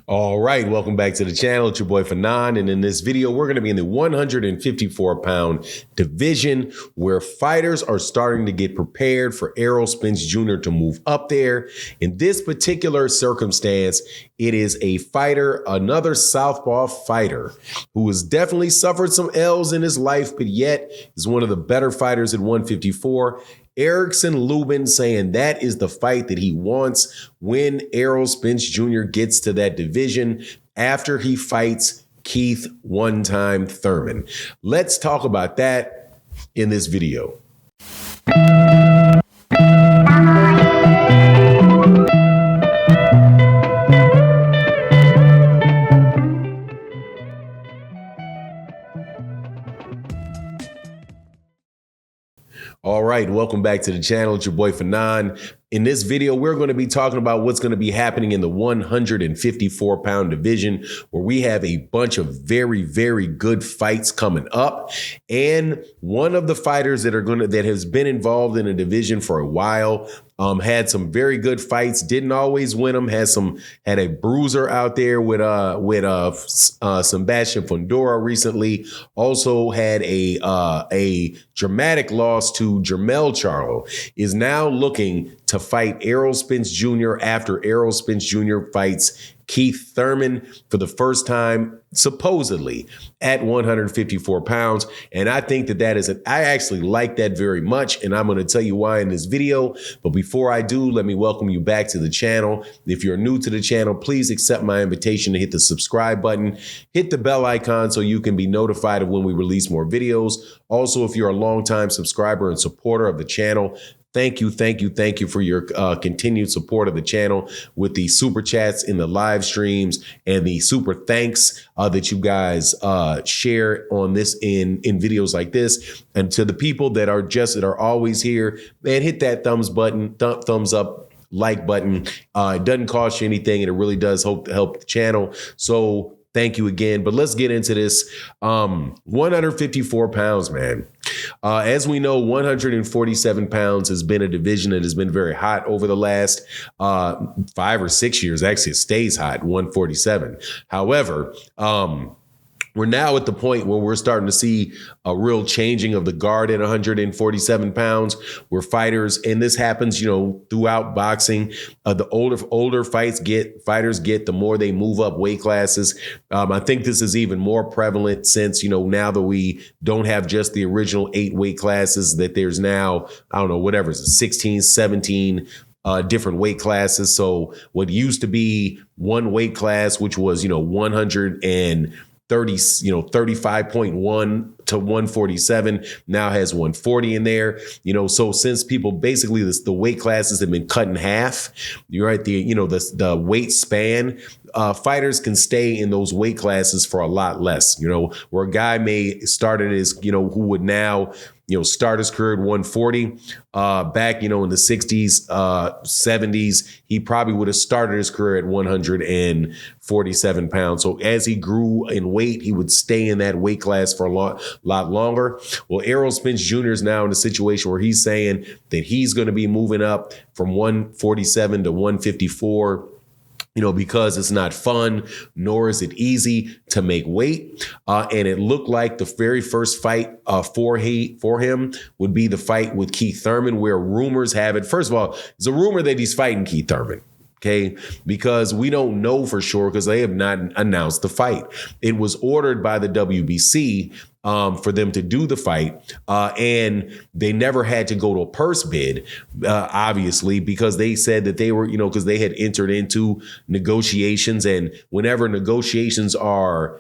All right, welcome back to the channel. It's your boy Fanon, and in this video, we're going to be in the 154-pound division where fighters are starting to get prepared for Errol Spence Jr. to move up there. In this particular circumstance, it is a fighter, another southpaw fighter, who has definitely suffered some L's in his life, but yet is one of the better fighters at 154. Erickson Lubin saying that is the fight that he wants when Errol Spence Jr. gets to that division after he fights Keith one-time Thurman. Let's talk about that in this video. All right, welcome back to the channel. It's your boy Fanon. In this video, we're going to be talking about what's going to be happening in the 154-pound division, where we have a bunch of very, very good fights coming up. And one of the fighters that has been involved in a division for a while, had some very good fights, didn't always win them, had a bruiser out there with Sebastian Fundora recently, also had a dramatic loss to Jermell Charlo, is now looking to fight Errol Spence Jr. after Errol Spence Jr. fights Keith Thurman for the first time, supposedly, at 154 pounds. And I think I actually like that very much, and I'm going to tell you why in this video. But before I do, let me welcome you back to the channel. If you're new to the channel, please accept my invitation to hit the subscribe button, hit the bell icon so you can be notified of when we release more videos. Also, if you're a longtime subscriber and supporter of the channel, thank you for your continued support of the channel with the super chats in the live streams and the super thanks that you guys share on this in videos like this. And to the people that are always here, man, hit that thumbs up, like button. It doesn't cost you anything, and it really does help the channel. So thank you again. But let's get into this. 154 pounds, man. As we know, 147 pounds has been a division that has been very hot over the last 5 or 6 years. Actually, it stays hot, 147. However, we're now at the point where we're starting to see a real changing of the guard at 147 pounds, where fighters, and this happens, throughout boxing, the older fighters get, the more they move up weight classes. I think this is even more prevalent since, now that we don't have just the original 8 weight classes, that there's now, I don't know, whatever, it's 16, 17 different weight classes. So what used to be one weight class, which was, 35.1 to 147, now has 140 in there. So since people basically the weight classes have been cut in half, you're right, the weight span, fighters can stay in those weight classes for a lot less, where a guy may start at his, who would now, start his career at 140. Back, in the 60s, 70s, he probably would have started his career at 147 pounds. So as he grew in weight, he would stay in that weight class for a lot longer. Well, Errol Spence Jr. is now in a situation where he's saying that he's going to be moving up from 147 to 154. Because it's not fun, nor is it easy to make weight. And it looked like the very first fight for him would be the fight with Keith Thurman, where rumors have it. First of all, it's a rumor that he's fighting Keith Thurman. Okay, because we don't know for sure because they have not announced the fight. It was ordered by the WBC for them to do the fight, and they never had to go to a purse bid, obviously, because they said that they were, because they had entered into negotiations, and whenever negotiations are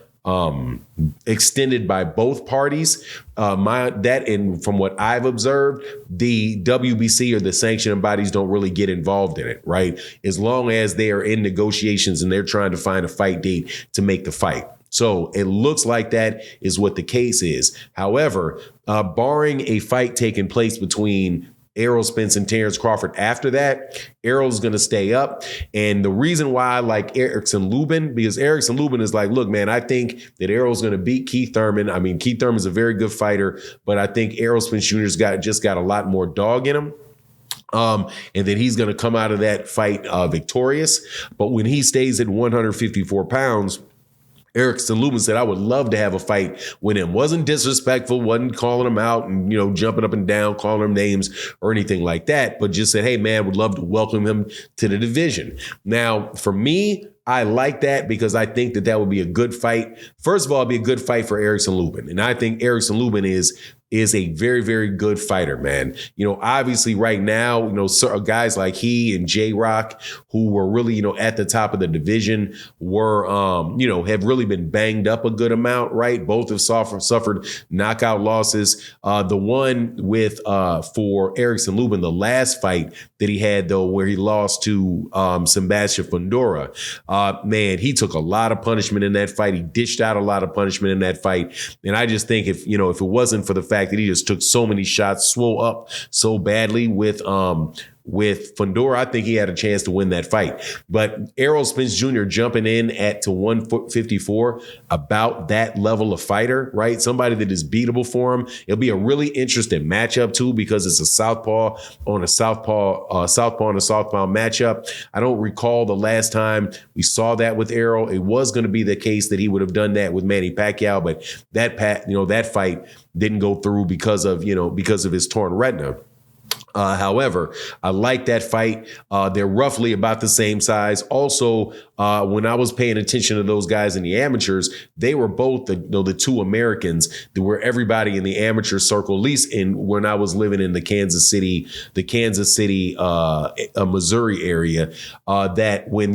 extended by both parties, and from what I've observed, the WBC or the sanctioning bodies don't really get involved in it, right? As long as they are in negotiations and they're trying to find a fight date to make the fight. So it looks like that is what the case is. However, barring a fight taking place between Errol Spence and Terrence Crawford after that, Errol's going to stay up. And the reason why I like Erickson Lubin, because Erickson Lubin is like, look, man, I think that Errol's going to beat Keith Thurman. I mean, Keith Thurman's a very good fighter, but I think Errol Spence Jr.'s just got a lot more dog in him. And then he's going to come out of that fight victorious. But when he stays at 154 pounds, Erickson Lubin said, I would love to have a fight with him. Wasn't disrespectful, wasn't calling him out and, jumping up and down, calling him names or anything like that, but just said, hey, man, would love to welcome him to the division. Now, for me, I like that because I think that would be a good fight. First of all, it'd be a good fight for Erickson Lubin. And I think Erickson Lubin is a very, very good fighter, man. Obviously right now, guys like he and J-Rock, who were really, at the top of the division, were, have really been banged up a good amount, right? Both have suffered knockout losses. The one with, for Erickson Lubin, the last fight that he had, though, where he lost to Sebastian Fundora, man, he took a lot of punishment in that fight. He dished out a lot of punishment in that fight. And I just think if it wasn't for the fact that he just took so many shots, swole up so badly with Fundora, I think he had a chance to win that fight. But Errol Spence Jr. jumping in to 154, about that level of fighter, right? Somebody that is beatable for him. It'll be a really interesting matchup too, because it's a southpaw on a southpaw matchup. I don't recall the last time we saw that with Errol. It was going to be the case that he would have done that with Manny Pacquiao, but that fight didn't go through because of his torn retina. However, I like that fight. They're roughly about the same size. Also, when I was paying attention to those guys in the amateurs, they were both the two Americans that were everybody in the amateur circle, at least when I was living in the Kansas City, Missouri area. That when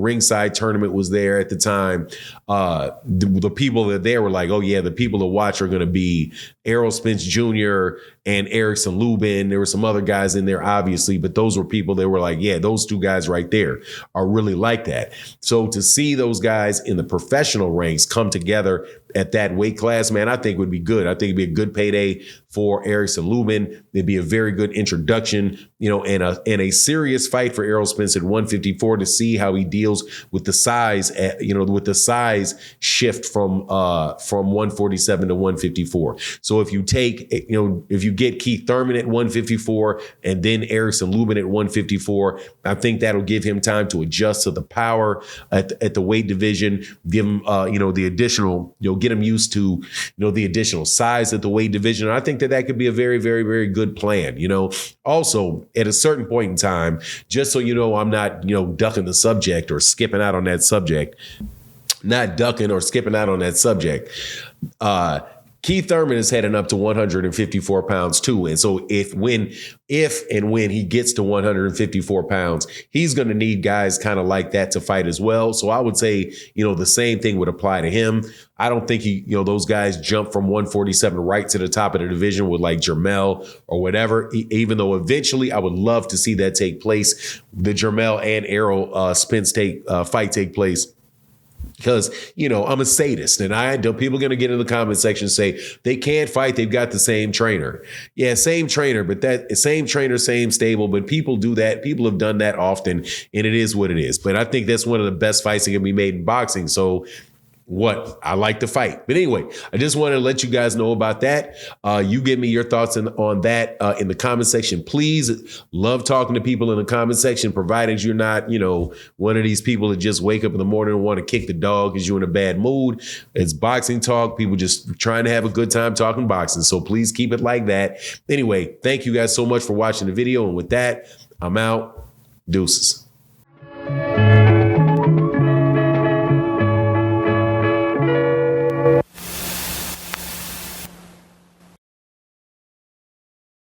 Ringside tournament was there at the time, the people that there were like, oh yeah, the people to watch are going to be Errol Spence Jr. and Erickson Lubin. There were some other guys in there, obviously, but those were people that were like, yeah, those two guys right there are really like that. So to see those guys in the professional ranks come together at that weight class, man, I think would be good. I think it'd be a good payday for Erickson Lubin. It'd be a very good introduction, and a serious fight for Errol Spence at 154 to see how he deals with the size, with the size shift from 147 to 154. So if you get Keith Thurman at 154 and then Erickson Lubin at 154, I think that'll give him time to adjust to the power at the weight division, give him, the additional, get him used to, the additional size at the weight division. And I think that could be a very, very, very good plan. Also at a certain point in time, just so I'm not, ducking the subject or skipping out on that subject, Keith Thurman is heading up to 154 pounds too. And so if and when he gets to 154 pounds, he's going to need guys kind of like that to fight as well. So I would say, the same thing would apply to him. I don't think those guys jump from 147 right to the top of the division with like Jermell or whatever, even though eventually I would love to see that take place. The Jermell and Errol Spence fight take place. Because, I'm a sadist and people are going to get in the comment section and say they can't fight. They've got the same trainer. Yeah, same trainer, but same trainer, same stable. But people do that. People have done that often, and it is what it is. But I think that's one of the best fights that can be made in boxing. So I like to fight. But anyway, I just wanted to let you guys know about that. You give me your thoughts on that in the comment section. Please, love talking to people in the comment section, provided you're not, one of these people that just wake up in the morning and want to kick the dog because you're in a bad mood. It's boxing talk. People just trying to have a good time talking boxing. So please keep it like that. Anyway, thank you guys so much for watching the video. And with that, I'm out. Deuces.